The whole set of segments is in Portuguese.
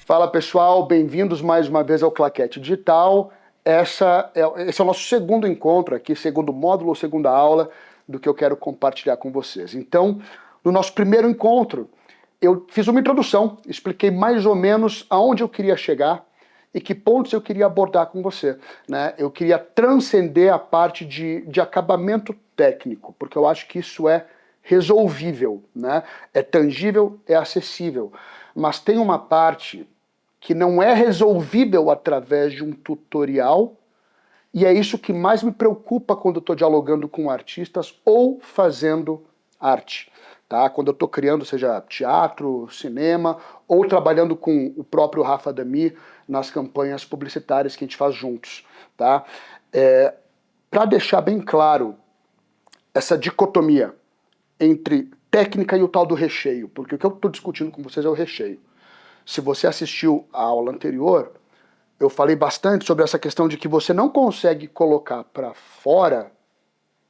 Fala pessoal, bem-vindos mais uma vez ao Claquete Digital. Esse é o nosso segundo encontro aqui, segundo módulo, segunda aula do que eu quero compartilhar com vocês. Então, no nosso primeiro encontro, eu fiz uma introdução, expliquei mais ou menos aonde eu queria chegar e que pontos eu queria abordar com você, né? Eu queria transcender a parte de acabamento técnico, porque eu acho que isso é resolvível, né? É tangível, é acessível, mas tem uma parte que não é resolvível através de um tutorial, e é isso que mais me preocupa quando eu estou dialogando com artistas ou fazendo arte. Tá? Quando eu estou criando, seja teatro, cinema, ou trabalhando com o próprio Rafa Dami nas campanhas publicitárias que a gente faz juntos. Tá? Para deixar bem claro essa dicotomia entre técnica e o tal do recheio, porque o que eu estou discutindo com vocês é o recheio. Se você assistiu a aula anterior, eu falei bastante sobre essa questão de que você não consegue colocar para fora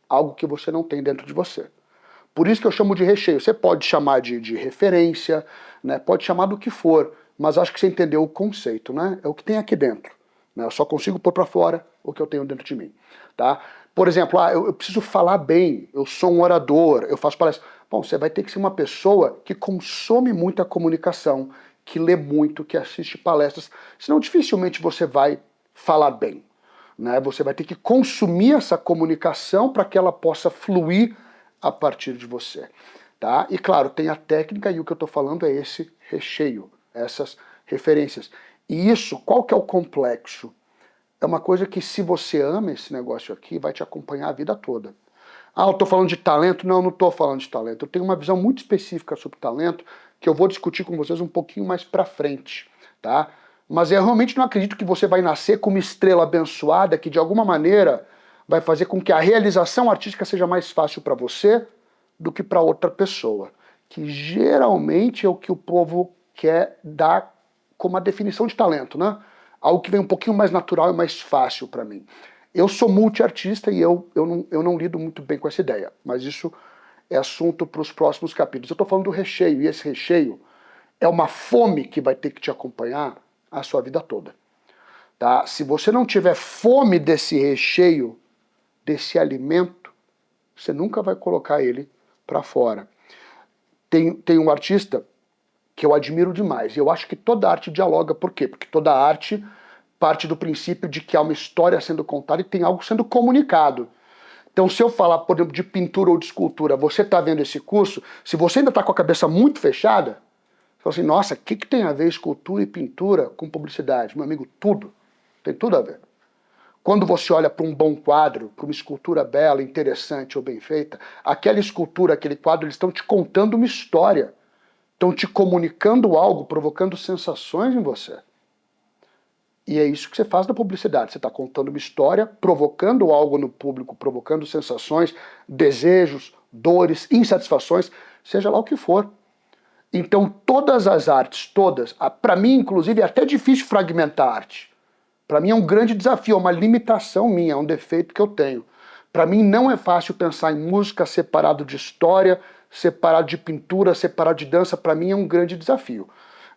algo que você não tem dentro de você. Por isso que eu chamo de recheio. Você pode chamar de referência, né? Pode chamar do que for, mas acho que você entendeu o conceito, né? É o que tem aqui dentro. Né? Eu só consigo pôr para fora o que eu tenho dentro de mim. Tá? Por exemplo, eu preciso falar bem, eu sou um orador, eu faço palestra. Bom, você vai ter que ser uma pessoa que consome muita comunicação, que lê muito, que assiste palestras, senão dificilmente você vai falar bem. Né? Você vai ter que consumir essa comunicação para que ela possa fluir a partir de você. Tá? E claro, tem a técnica e o que eu estou falando é esse recheio, essas referências. E isso, qual que é o complexo? É uma coisa que se você ama esse negócio aqui, vai te acompanhar a vida toda. Ah, eu estou falando de talento? Não, não estou falando de talento. Eu tenho uma visão muito específica sobre talento que eu vou discutir com vocês um pouquinho mais pra frente, tá? Mas eu realmente não acredito que você vai nascer com uma estrela abençoada que de alguma maneira vai fazer com que a realização artística seja mais fácil para você do que para outra pessoa. Que geralmente é o que o povo quer dar como a definição de talento, né? Algo que vem um pouquinho mais natural e mais fácil para mim. Eu sou multiartista e eu não lido muito bem com essa ideia, mas isso é assunto para os próximos capítulos. Eu estou falando do recheio, e esse recheio é uma fome que vai ter que te acompanhar a sua vida toda. Tá? Se você não tiver fome desse recheio, desse alimento, você nunca vai colocar ele para fora. Tem um artista que eu admiro demais, e eu acho que toda arte dialoga. Por quê? Porque toda arte parte do princípio de que há uma história sendo contada e tem algo sendo comunicado. Então, se eu falar, por exemplo, de pintura ou de escultura, você está vendo esse curso, se você ainda está com a cabeça muito fechada, você fala assim, nossa, o que tem a ver escultura e pintura com publicidade? Meu amigo, tudo. Tem tudo a ver. Quando você olha para um bom quadro, para uma escultura bela, interessante ou bem feita, aquela escultura, aquele quadro, eles estão te contando uma história. Estão te comunicando algo, provocando sensações em você. E é isso que você faz na publicidade. Você está contando uma história, provocando algo no público, provocando sensações, desejos, dores, insatisfações, seja lá o que for. Então todas as artes, todas, para mim inclusive é até difícil fragmentar a arte. Para mim é um grande desafio, é uma limitação minha, é um defeito que eu tenho. Para mim não é fácil pensar em música separado de história, separado de pintura, separado de dança. Para mim é um grande desafio.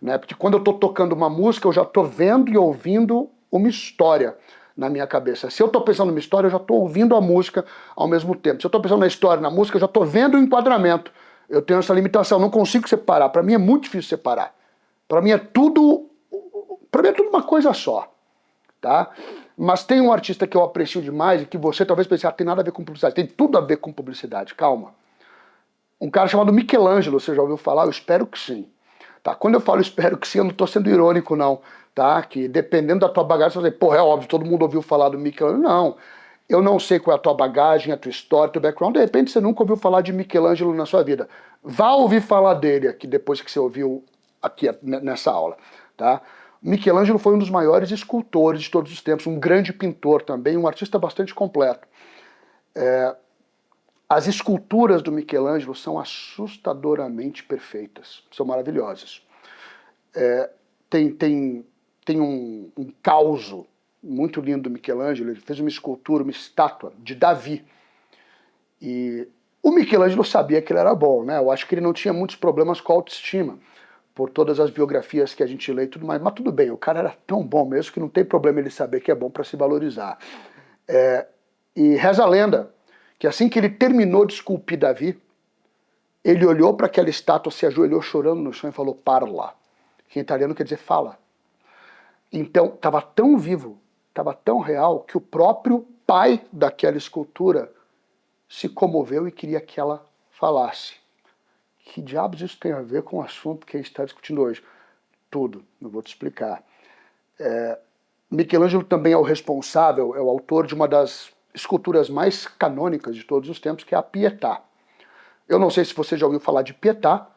Né? Porque quando eu estou tocando uma música, eu já estou vendo e ouvindo uma história na minha cabeça. Se eu estou pensando numa história, eu já estou ouvindo a música ao mesmo tempo. Se eu estou pensando na história, na música, eu já estou vendo o enquadramento. Eu tenho essa limitação, não consigo separar. Para mim é muito difícil separar. Para mim é tudo uma coisa só. Tá? Mas tem um artista que eu aprecio demais e que você talvez pense, tem nada a ver com publicidade. Tem tudo a ver com publicidade, calma. Um cara chamado Michelangelo, você já ouviu falar? Eu espero que sim. Tá? Quando eu falo espero que sim, eu não estou sendo irônico, não. Tá? Que dependendo da tua bagagem, você vai dizer, porra, é óbvio, todo mundo ouviu falar do Michelangelo. Não. Eu não sei qual é a tua bagagem, a tua história, o teu background. De repente você nunca ouviu falar de Michelangelo na sua vida. Vá ouvir falar dele aqui depois que você ouviu aqui nessa aula. Tá? Michelangelo foi um dos maiores escultores de todos os tempos, um grande pintor também, um artista bastante completo. As esculturas do Michelangelo são assustadoramente perfeitas, são maravilhosas. Tem um causo muito lindo do Michelangelo, ele fez uma escultura, uma estátua de Davi. E O Michelangelo sabia que ele era bom, né? Eu acho que ele não tinha muitos problemas com a autoestima, por todas as biografias que a gente lê e tudo mais. Mas tudo bem, o cara era tão bom mesmo que não tem problema ele saber que é bom para se valorizar. E reza a lenda que assim que ele terminou de esculpir Davi, ele olhou para aquela estátua, se ajoelhou chorando no chão e falou parla, que em italiano quer dizer fala. Então, estava tão vivo, estava tão real, que o próprio pai daquela escultura se comoveu e queria que ela falasse. Que diabos isso tem a ver com o assunto que a gente está discutindo hoje? Tudo, não vou te explicar. Michelangelo também é o responsável, é o autor de uma das esculturas mais canônicas de todos os tempos, que é a Pietà. Eu não sei se você já ouviu falar de Pietà,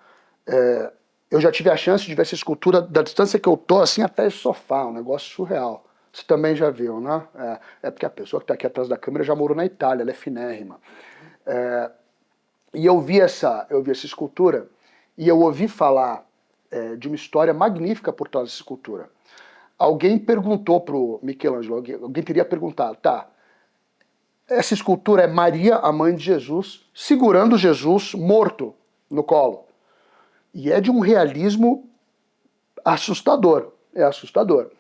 eu já tive a chance de ver essa escultura da distância que eu tô, assim, até esse sofá, um negócio surreal. Você também já viu, né? É porque a pessoa que está aqui atrás da câmera já morou na Itália, ela é finérrima. E eu vi essa escultura, e eu ouvi falar de uma história magnífica por trás dessa escultura. Alguém perguntou pro Michelangelo, alguém teria perguntado, tá, essa escultura é Maria, a mãe de Jesus, segurando Jesus morto no colo. E é de um realismo assustador, é assustador.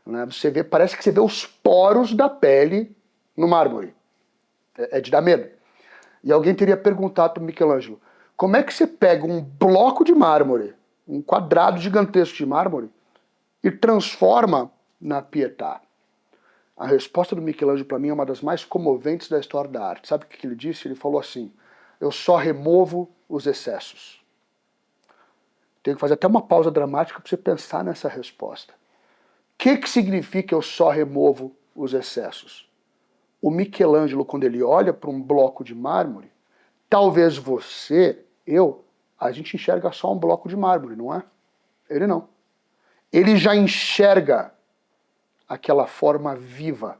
Né? Você vê, parece que você vê os poros da pele no mármore. É de dar medo. E alguém teria perguntado para Michelangelo, como é que você pega um bloco de mármore, um quadrado gigantesco de mármore, e transforma na Pietà? A resposta do Michelangelo para mim é uma das mais comoventes da história da arte. Sabe o que ele disse? Ele falou assim, eu só removo os excessos. Tenho que fazer até uma pausa dramática para você pensar nessa resposta. O que significa eu só removo os excessos? O Michelangelo, quando ele olha para um bloco de mármore, talvez você, a gente enxerga só um bloco de mármore, não é? Ele não. Ele já enxerga aquela forma viva.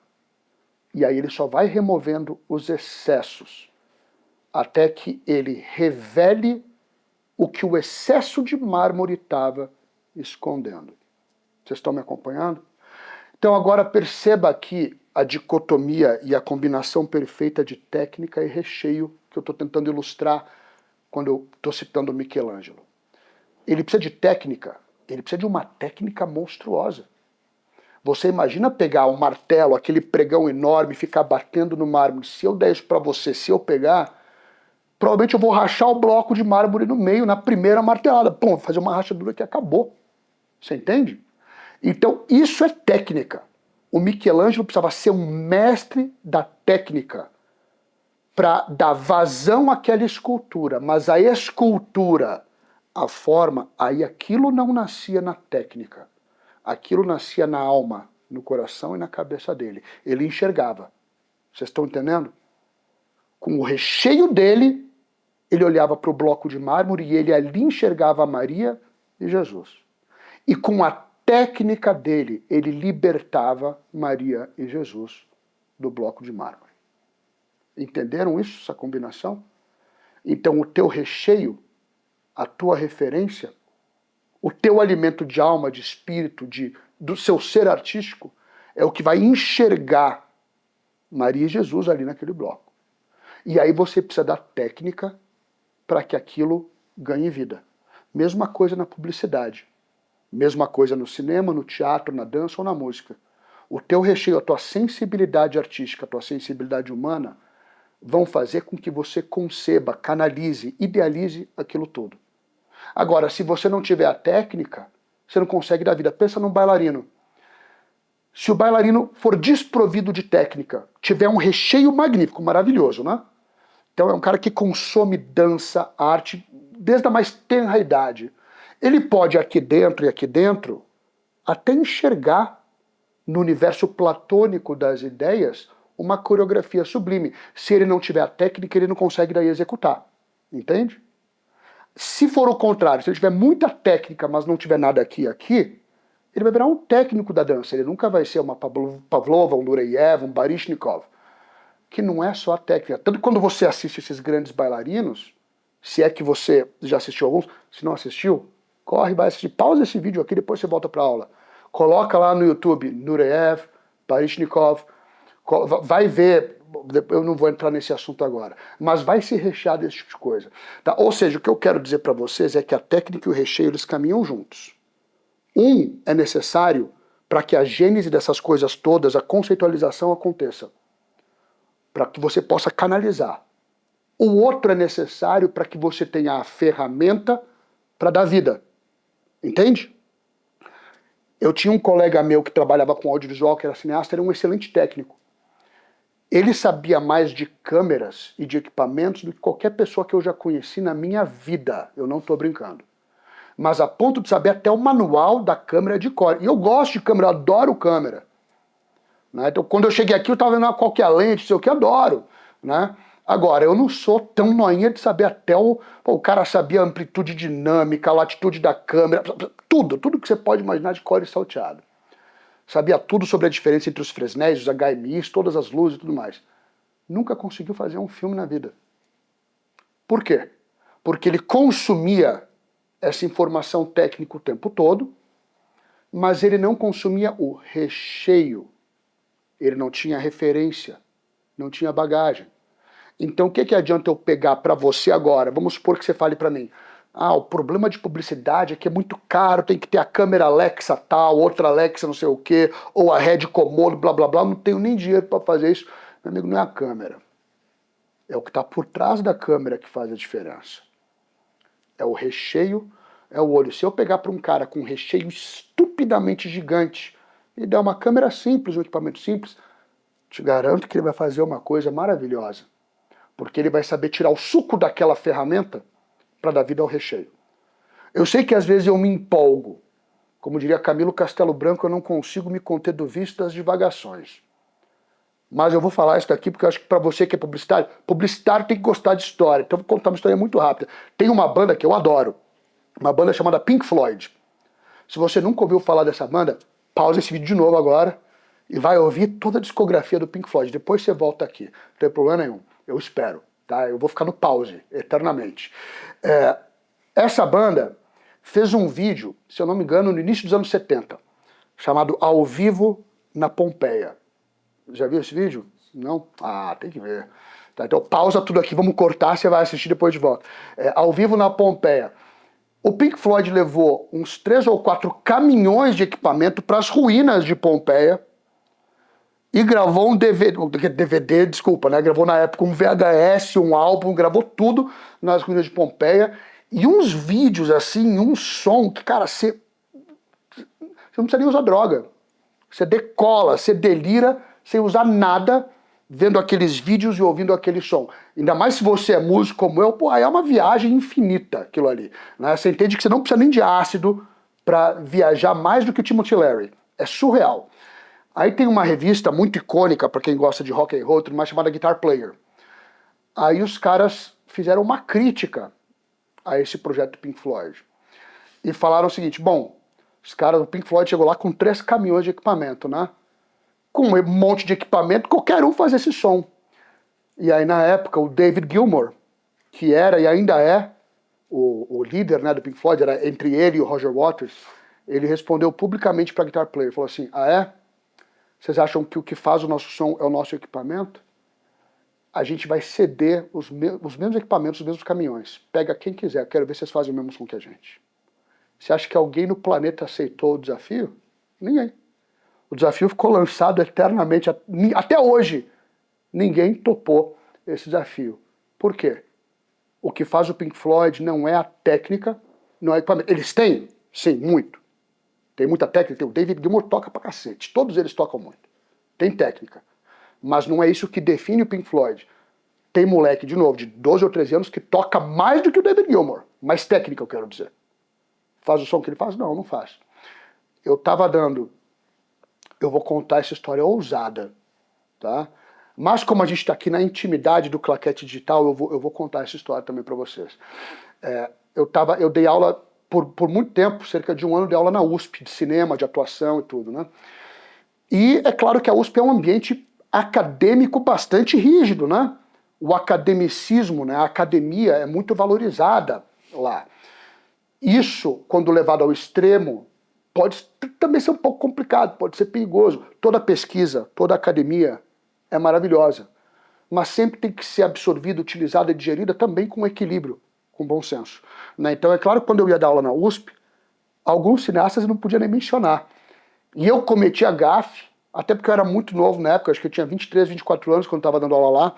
E aí ele só vai removendo os excessos até que ele revele o que o excesso de mármore estava escondendo. Vocês estão me acompanhando? Então agora perceba aqui a dicotomia e a combinação perfeita de técnica e recheio que eu estou tentando ilustrar quando eu estou citando Michelangelo. Ele precisa de técnica, ele precisa de uma técnica monstruosa. Você imagina pegar um martelo, aquele pregão enorme, e ficar batendo no mármore. Se eu der isso para você, se eu pegar, provavelmente eu vou rachar o bloco de mármore no meio, na primeira martelada. Pum, vou fazer uma rachadura que acabou. Você entende? Então isso é técnica. O Michelangelo precisava ser um mestre da técnica para dar vazão àquela escultura. Mas a escultura, a forma, aí aquilo não nascia na técnica. Aquilo nascia na alma, no coração e na cabeça dele. Ele enxergava. Vocês estão entendendo? Com o recheio dele, ele olhava para o bloco de mármore e ele ali enxergava Maria e Jesus. E com a técnica dele, ele libertava Maria e Jesus do bloco de mármore. Entenderam isso, essa combinação? Então o teu recheio, a tua referência, o teu alimento de alma, de espírito, do seu ser artístico, é o que vai enxergar Maria e Jesus ali naquele bloco. E aí você precisa da técnica para que aquilo ganhe vida. Mesma coisa na publicidade. Mesma coisa no cinema, no teatro, na dança ou na música. O teu recheio, a tua sensibilidade artística, a tua sensibilidade humana vão fazer com que você conceba, canalize, idealize aquilo tudo. Agora, se você não tiver a técnica, você não consegue dar vida. Pensa num bailarino. Se o bailarino for desprovido de técnica, tiver um recheio magnífico, maravilhoso, né? Então é um cara que consome dança, arte, desde a mais tenra idade. Ele pode aqui dentro, até enxergar no universo platônico das ideias uma coreografia sublime. Se ele não tiver a técnica, ele não consegue daí executar. Entende? Se for o contrário, se ele tiver muita técnica, mas não tiver nada aqui, ele vai virar um técnico da dança. Ele nunca vai ser uma Pavlova, um Nureyev, um Baryshnikov, que não é só a técnica. Tanto que quando você assiste esses grandes bailarinos, se é que você já assistiu alguns, se não assistiu, corre, vai assistir, pausa esse vídeo aqui, depois você volta para a aula. Coloca lá no YouTube, Nureyev, Baryshnikov, Vai ver, eu não vou entrar nesse assunto agora, mas vai se rechear desse tipo de coisa. Tá? Ou seja, o que eu quero dizer para vocês é que a técnica e o recheio eles caminham juntos. Um é necessário para que a gênese dessas coisas todas, a conceitualização aconteça, para que você possa canalizar. O outro é necessário para que você tenha a ferramenta para dar vida. Entende? Eu tinha um colega meu que trabalhava com audiovisual, que era cineasta, era um excelente técnico. Ele sabia mais de câmeras e de equipamentos do que qualquer pessoa que eu já conheci na minha vida. Eu não estou brincando. Mas a ponto de saber até o manual da câmera de cor. E eu gosto de câmera, eu adoro câmera. Né? Então, quando eu cheguei aqui, eu estava vendo qual que é a lente, sei o que, adoro. Né? Agora, eu não sou tão noinha de saber até o cara sabia a amplitude dinâmica, a latitude da câmera, tudo que você pode imaginar de cor e salteado. Sabia tudo sobre a diferença entre os Fresnéis, os HMIs, todas as luzes e tudo mais. Nunca conseguiu fazer um filme na vida. Por quê? Porque ele consumia essa informação técnica o tempo todo, mas ele não consumia o recheio. Ele não tinha referência, não tinha bagagem. Então o que adianta eu pegar para você agora? Vamos supor que você fale para mim, o problema de publicidade é que é muito caro, tem que ter a câmera Alexa tal, outra Alexa não sei o quê, ou a Red Komodo, blá blá blá, não tenho nem dinheiro para fazer isso. Meu amigo, não é a câmera. É o que está por trás da câmera que faz a diferença. É o recheio, é o olho. Se eu pegar para um cara com um recheio estupidamente gigante e der uma câmera simples, um equipamento simples, te garanto que ele vai fazer uma coisa maravilhosa. Porque ele vai saber tirar o suco daquela ferramenta para dar vida ao recheio. Eu sei que às vezes eu me empolgo. Como diria Camilo Castelo Branco, eu não consigo me conter do vício das divagações. Mas eu vou falar isso daqui porque eu acho que para você que é publicitário tem que gostar de história. Então eu vou contar uma história muito rápida. Tem uma banda que eu adoro, uma banda chamada Pink Floyd. Se você nunca ouviu falar dessa banda, pausa esse vídeo de novo agora e vai ouvir toda a discografia do Pink Floyd. Depois você volta aqui, não tem problema nenhum. Eu espero, tá? Eu vou ficar no pause eternamente. Essa banda fez um vídeo, se eu não me engano, no início dos anos 70, chamado Ao Vivo na Pompeia. Já viu esse vídeo? Não? Tem que ver. Tá, então pausa tudo aqui, vamos cortar, você vai assistir depois de volta. Ao Vivo na Pompeia. O Pink Floyd levou uns 3 ou 4 caminhões de equipamento para as ruínas de Pompeia e gravou um DVD, desculpa, né? Gravou na época um VHS, um álbum, gravou tudo nas ruínas de Pompeia e uns vídeos assim, um som que, cara, você não precisa nem usar droga. Você decola, você delira sem usar nada, vendo aqueles vídeos e ouvindo aquele som. Ainda mais se você é músico como eu, aí é uma viagem infinita aquilo ali. Né? Você entende que você não precisa nem de ácido para viajar mais do que o Timothy Leary. É surreal. Aí tem uma revista muito icônica para quem gosta de rock and roll, mais chamada Guitar Player. Aí os caras fizeram uma crítica a esse projeto do Pink Floyd. E falaram o seguinte, bom, os caras do Pink Floyd chegou lá com 3 caminhões de equipamento, né? Com um monte de equipamento, qualquer um faz esse som. E aí na época o David Gilmour, que era e ainda é o líder, né, do Pink Floyd, era entre ele e o Roger Waters, ele respondeu publicamente para a Guitar Player, falou assim, vocês acham que o que faz o nosso som é o nosso equipamento? A gente vai ceder os mesmos equipamentos, os mesmos caminhões. Pega quem quiser, quero ver se vocês fazem o mesmo som que a gente. Você acha que alguém no planeta aceitou o desafio? Ninguém. O desafio ficou lançado eternamente, até hoje. Ninguém topou esse desafio. Por quê? O que faz o Pink Floyd não é a técnica, não é o equipamento. Eles têm? Sim, muito. Tem muita técnica, o David Gilmour toca pra cacete, todos eles tocam muito. Tem técnica. Mas não é isso que define o Pink Floyd. Tem moleque, de novo, de 12 ou 13 anos que toca mais do que o David Gilmour. Mais técnica, eu quero dizer. Faz o som que ele faz? Não, não faz. Eu vou contar essa história ousada, tá? Mas como a gente está aqui na intimidade do Claquete Digital, eu vou contar essa história também para vocês. Eu dei aula por muito tempo, cerca de 1 ano, dei aula na USP, de cinema, de atuação e tudo, né? E é claro que a USP é um ambiente acadêmico bastante rígido, né? O academicismo, né? A academia é muito valorizada lá. Isso, quando levado ao extremo, pode também ser um pouco complicado, pode ser perigoso. Toda pesquisa, toda academia é maravilhosa, mas sempre tem que ser absorvida, utilizada e digerida também com equilíbrio, com bom senso. Né? Então é claro que quando eu ia dar aula na USP, alguns cineastas eu não podia nem mencionar. E eu cometi a gafe, até porque eu era muito novo na época, acho que eu tinha 23, 24 anos quando estava dando aula lá,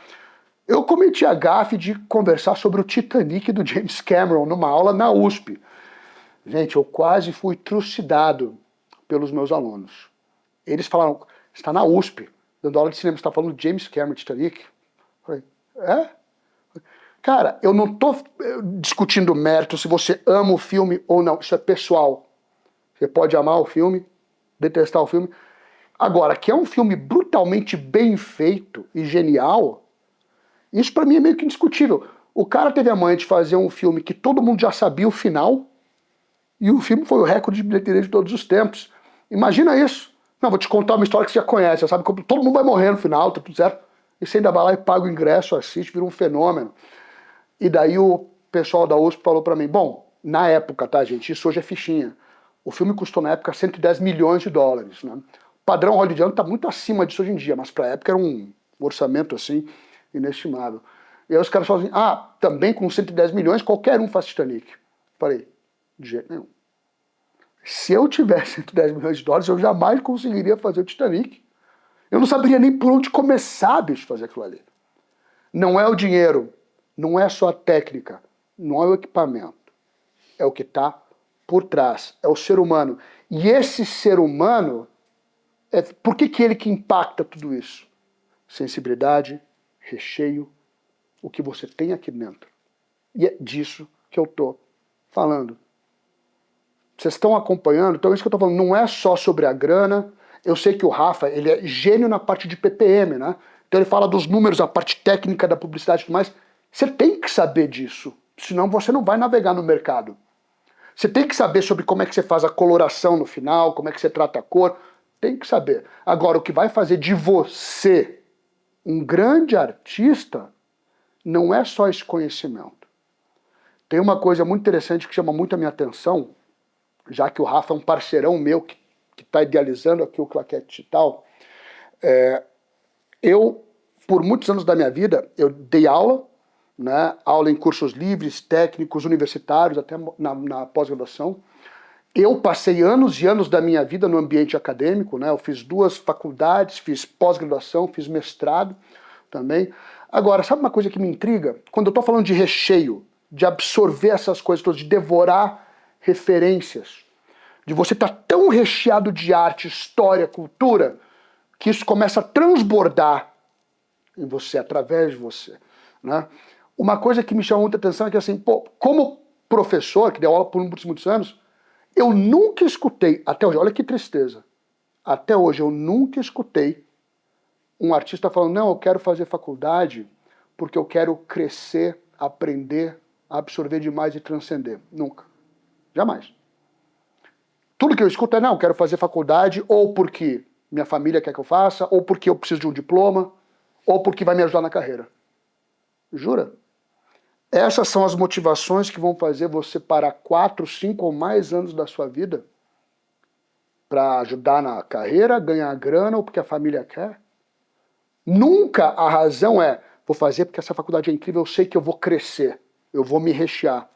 eu cometi a gafe de conversar sobre o Titanic do James Cameron numa aula na USP. Gente, eu quase fui trucidado pelos meus alunos. Eles falaram, você está na USP, dando aula de cinema, você está falando de James Cameron, Titanic? Eu falei, é? Cara, eu não estou discutindo mérito se você ama o filme ou não, isso é pessoal. Você pode amar o filme, detestar o filme. Agora, que é um filme brutalmente bem feito e genial, isso para mim é meio que indiscutível. O cara teve a manha de fazer um filme que todo mundo já sabia o final, e o filme foi o recorde de bilheteria de todos os tempos. Imagina isso. Não, vou te contar uma história que você já conhece, você sabe que todo mundo vai morrer no final, tá tudo certo? E você ainda vai lá e paga o ingresso, assiste, vira um fenômeno. E daí o pessoal da USP falou pra mim, bom, na época, tá, gente, isso hoje é fichinha. O filme custou na época 110 milhões de dólares, né? O padrão hollywoodiano tá muito acima disso hoje em dia, mas pra época era um orçamento, assim, inestimável. E aí os caras falaram assim, também com 110 milhões qualquer um faz Titanic. Falei, de jeito nenhum. Se eu tivesse 110 milhões de dólares, eu jamais conseguiria fazer o Titanic. Eu não saberia nem por onde começar, bicho, fazer aquilo ali. Não é o dinheiro, não é só a técnica, não é o equipamento. É o que está por trás, é o ser humano. E esse ser humano, por que ele que impacta tudo isso? Sensibilidade, recheio, o que você tem aqui dentro. E é disso que eu estou falando. Vocês estão acompanhando? Então isso que eu estou falando não é só sobre a grana. Eu sei que o Rafa, ele é gênio na parte de PPM, né? Então ele fala dos números, a parte técnica da publicidade e tudo mais. Você tem que saber disso, senão você não vai navegar no mercado. Você tem que saber sobre como é que você faz a coloração no final, como é que você trata a cor, tem que saber. Agora, o que vai fazer de você um grande artista não é só esse conhecimento. Tem uma coisa muito interessante que chama muito a minha atenção, já que o Rafa é um parceirão meu que está idealizando aqui o Claquete Digital. Eu, por muitos anos da minha vida, eu dei aula, né, aula em cursos livres, técnicos, universitários, até na pós-graduação. Eu passei anos e anos da minha vida no ambiente acadêmico, né, eu fiz 2 faculdades, fiz pós-graduação, fiz mestrado também. Agora, sabe uma coisa que me intriga? Quando eu estou falando de recheio, de absorver essas coisas todas, de devorar referências, de você estar tão recheado de arte, história, cultura, que isso começa a transbordar em você, através de você. Né? Uma coisa que me chama muita atenção é que, assim, como professor, que deu aula por muitos anos, eu nunca escutei, até hoje, olha que tristeza, até hoje eu nunca escutei um artista falando, não, eu quero fazer faculdade porque eu quero crescer, aprender, absorver demais e transcender. Nunca. Jamais. Tudo que eu escuto é, não, eu quero fazer faculdade ou porque minha família quer que eu faça, ou porque eu preciso de um diploma, ou porque vai me ajudar na carreira. Jura? Essas são as motivações que vão fazer você parar 4, 5 ou mais anos da sua vida para ajudar na carreira, ganhar grana ou porque a família quer. Nunca a razão é, vou fazer porque essa faculdade é incrível, eu sei que eu vou crescer, eu vou me rechear.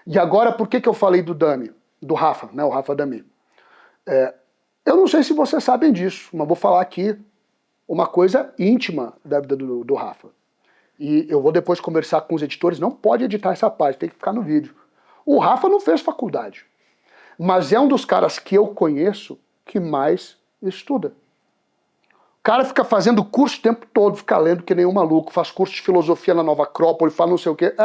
E agora, por que eu falei do Dami, do Rafa, né, o Rafa Dami? Eu não sei se vocês sabem disso, mas vou falar aqui uma coisa íntima da vida do Rafa. E eu vou depois conversar com os editores, não pode editar essa parte, tem que ficar no vídeo. O Rafa não fez faculdade, mas é um dos caras que eu conheço que mais estuda. O cara fica fazendo curso o tempo todo, fica lendo que nem um maluco, faz curso de filosofia na Nova Acrópole, faz não sei o quê.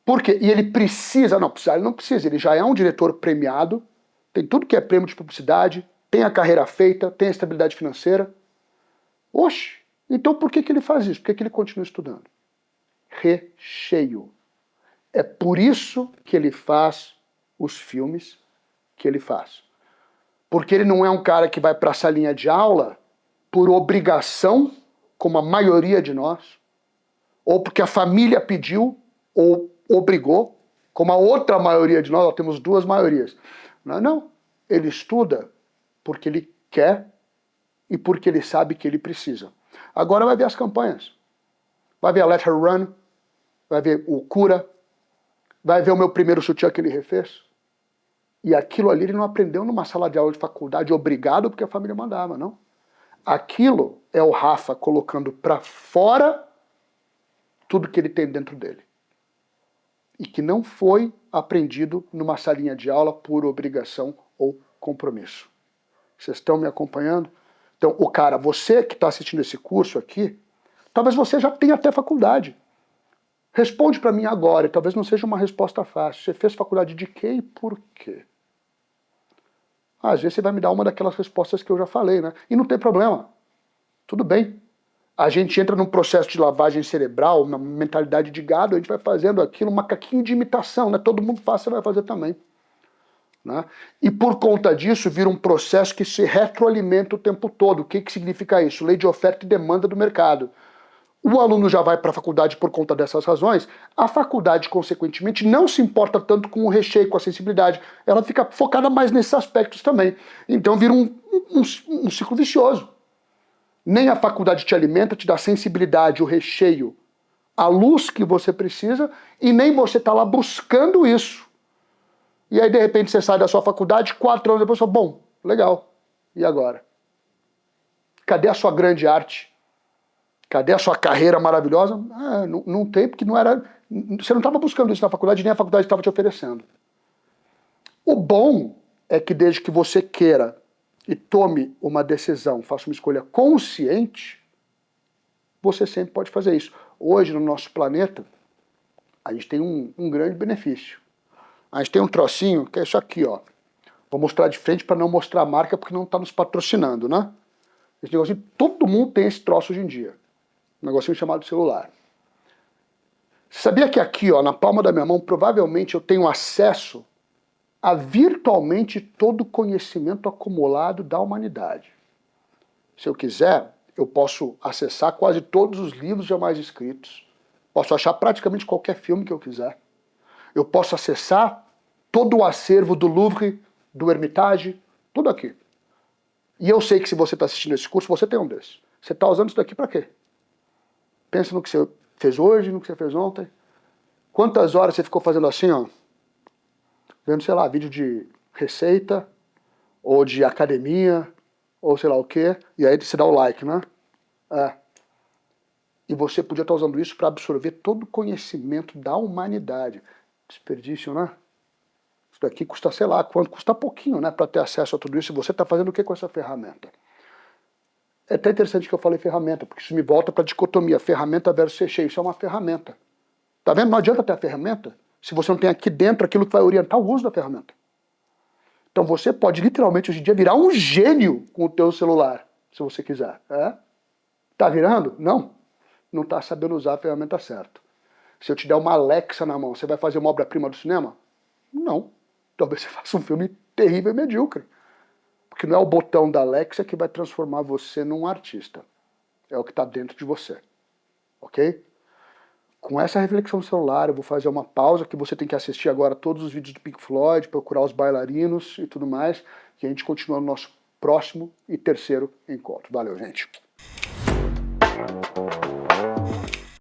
Por quê? E ele precisa, ele não precisa, ele já é um diretor premiado, tem tudo que é prêmio de publicidade, tem a carreira feita, tem a estabilidade financeira. Oxe, então por que ele faz isso? Por que ele continua estudando? Recheio. É por isso que ele faz os filmes que ele faz. Porque ele não é um cara que vai para a salinha de aula por obrigação, como a maioria de nós, ou porque a família pediu, ou obrigou, como a outra maioria de nós temos 2 maiorias. Não, ele estuda porque ele quer e porque ele sabe que ele precisa. Agora vai ver as campanhas. Vai ver a Let Her Run, vai ver o Cura, vai ver o meu primeiro sutiã que ele refez. E aquilo ali ele não aprendeu numa sala de aula de faculdade, obrigado porque a família mandava, não. Aquilo é o Rafa colocando para fora tudo que ele tem dentro dele. E que não foi aprendido numa salinha de aula por obrigação ou compromisso. Vocês estão me acompanhando? Então, o cara, você que está assistindo esse curso aqui, talvez você já tenha até faculdade. Responde para mim agora, e talvez não seja uma resposta fácil. Você fez faculdade de quê e por quê? Às vezes você vai me dar uma daquelas respostas que eu já falei, né? E não tem problema. Tudo bem. A gente entra num processo de lavagem cerebral, uma mentalidade de gado, a gente vai fazendo aquilo, um macaquinho de imitação, né? Todo mundo faz, você vai fazer também. Né? E por conta disso vira um processo que se retroalimenta o tempo todo. O que significa isso? Lei de oferta e demanda do mercado. O aluno já vai para a faculdade por conta dessas razões, a faculdade, consequentemente, não se importa tanto com o recheio, com a sensibilidade. Ela fica focada mais nesses aspectos também. Então vira um ciclo vicioso. Nem a faculdade te alimenta, te dá sensibilidade, o recheio, a luz que você precisa, e nem você está lá buscando isso. E aí, de repente, você sai da sua faculdade, 4 anos depois, você fala, bom, legal, e agora? Cadê a sua grande arte? Cadê a sua carreira maravilhosa? Ah, não tem, porque não era. Você não estava buscando isso na faculdade, nem a faculdade estava te oferecendo. O bom é que desde que você queira e tome uma decisão, faça uma escolha consciente, você sempre pode fazer isso. Hoje, no nosso planeta, a gente tem um grande benefício. A gente tem um trocinho, que é isso aqui, ó. Vou mostrar de frente para não mostrar a marca, porque não está nos patrocinando, né? Esse negocinho, todo mundo tem esse troço hoje em dia. Um negocinho chamado celular. Você sabia que aqui, ó, na palma da minha mão, provavelmente eu tenho acesso a virtualmente todo o conhecimento acumulado da humanidade. Se eu quiser, eu posso acessar quase todos os livros jamais escritos. Posso achar praticamente qualquer filme que eu quiser. Eu posso acessar todo o acervo do Louvre, do Hermitage, tudo aqui. E eu sei que se você está assistindo esse curso, você tem um desses. Você está usando isso daqui para quê? Pensa no que você fez hoje, no que você fez ontem. Quantas horas você ficou fazendo assim, ó? Vendo, sei lá, vídeo de receita, ou de academia, ou sei lá o quê, e aí você dá o like, né? É. E você podia estar usando isso para absorver todo o conhecimento da humanidade. Desperdício, né? Isso daqui custa, sei lá, quanto? Custa pouquinho, né? Para ter acesso a tudo isso. E você está fazendo o que com essa ferramenta? É até interessante que eu falei ferramenta, porque isso me volta para a dicotomia, ferramenta versus recheio. Isso é uma ferramenta. Tá vendo? Não adianta ter a ferramenta se você não tem aqui dentro aquilo que vai orientar o uso da ferramenta. Então você pode literalmente hoje em dia virar um gênio com o teu celular, se você quiser. É? Tá virando? Não. Não está sabendo usar a ferramenta certa. Se eu te der uma Alexa na mão, você vai fazer uma obra-prima do cinema? Não. Talvez você faça um filme terrível e medíocre. Porque não é o botão da Alexa que vai transformar você num artista. É o que está dentro de você. Ok? Com essa reflexão no celular, eu vou fazer uma pausa, que você tem que assistir agora todos os vídeos do Pink Floyd, procurar os bailarinos e tudo mais, e a gente continua no nosso próximo e terceiro encontro. Valeu, gente!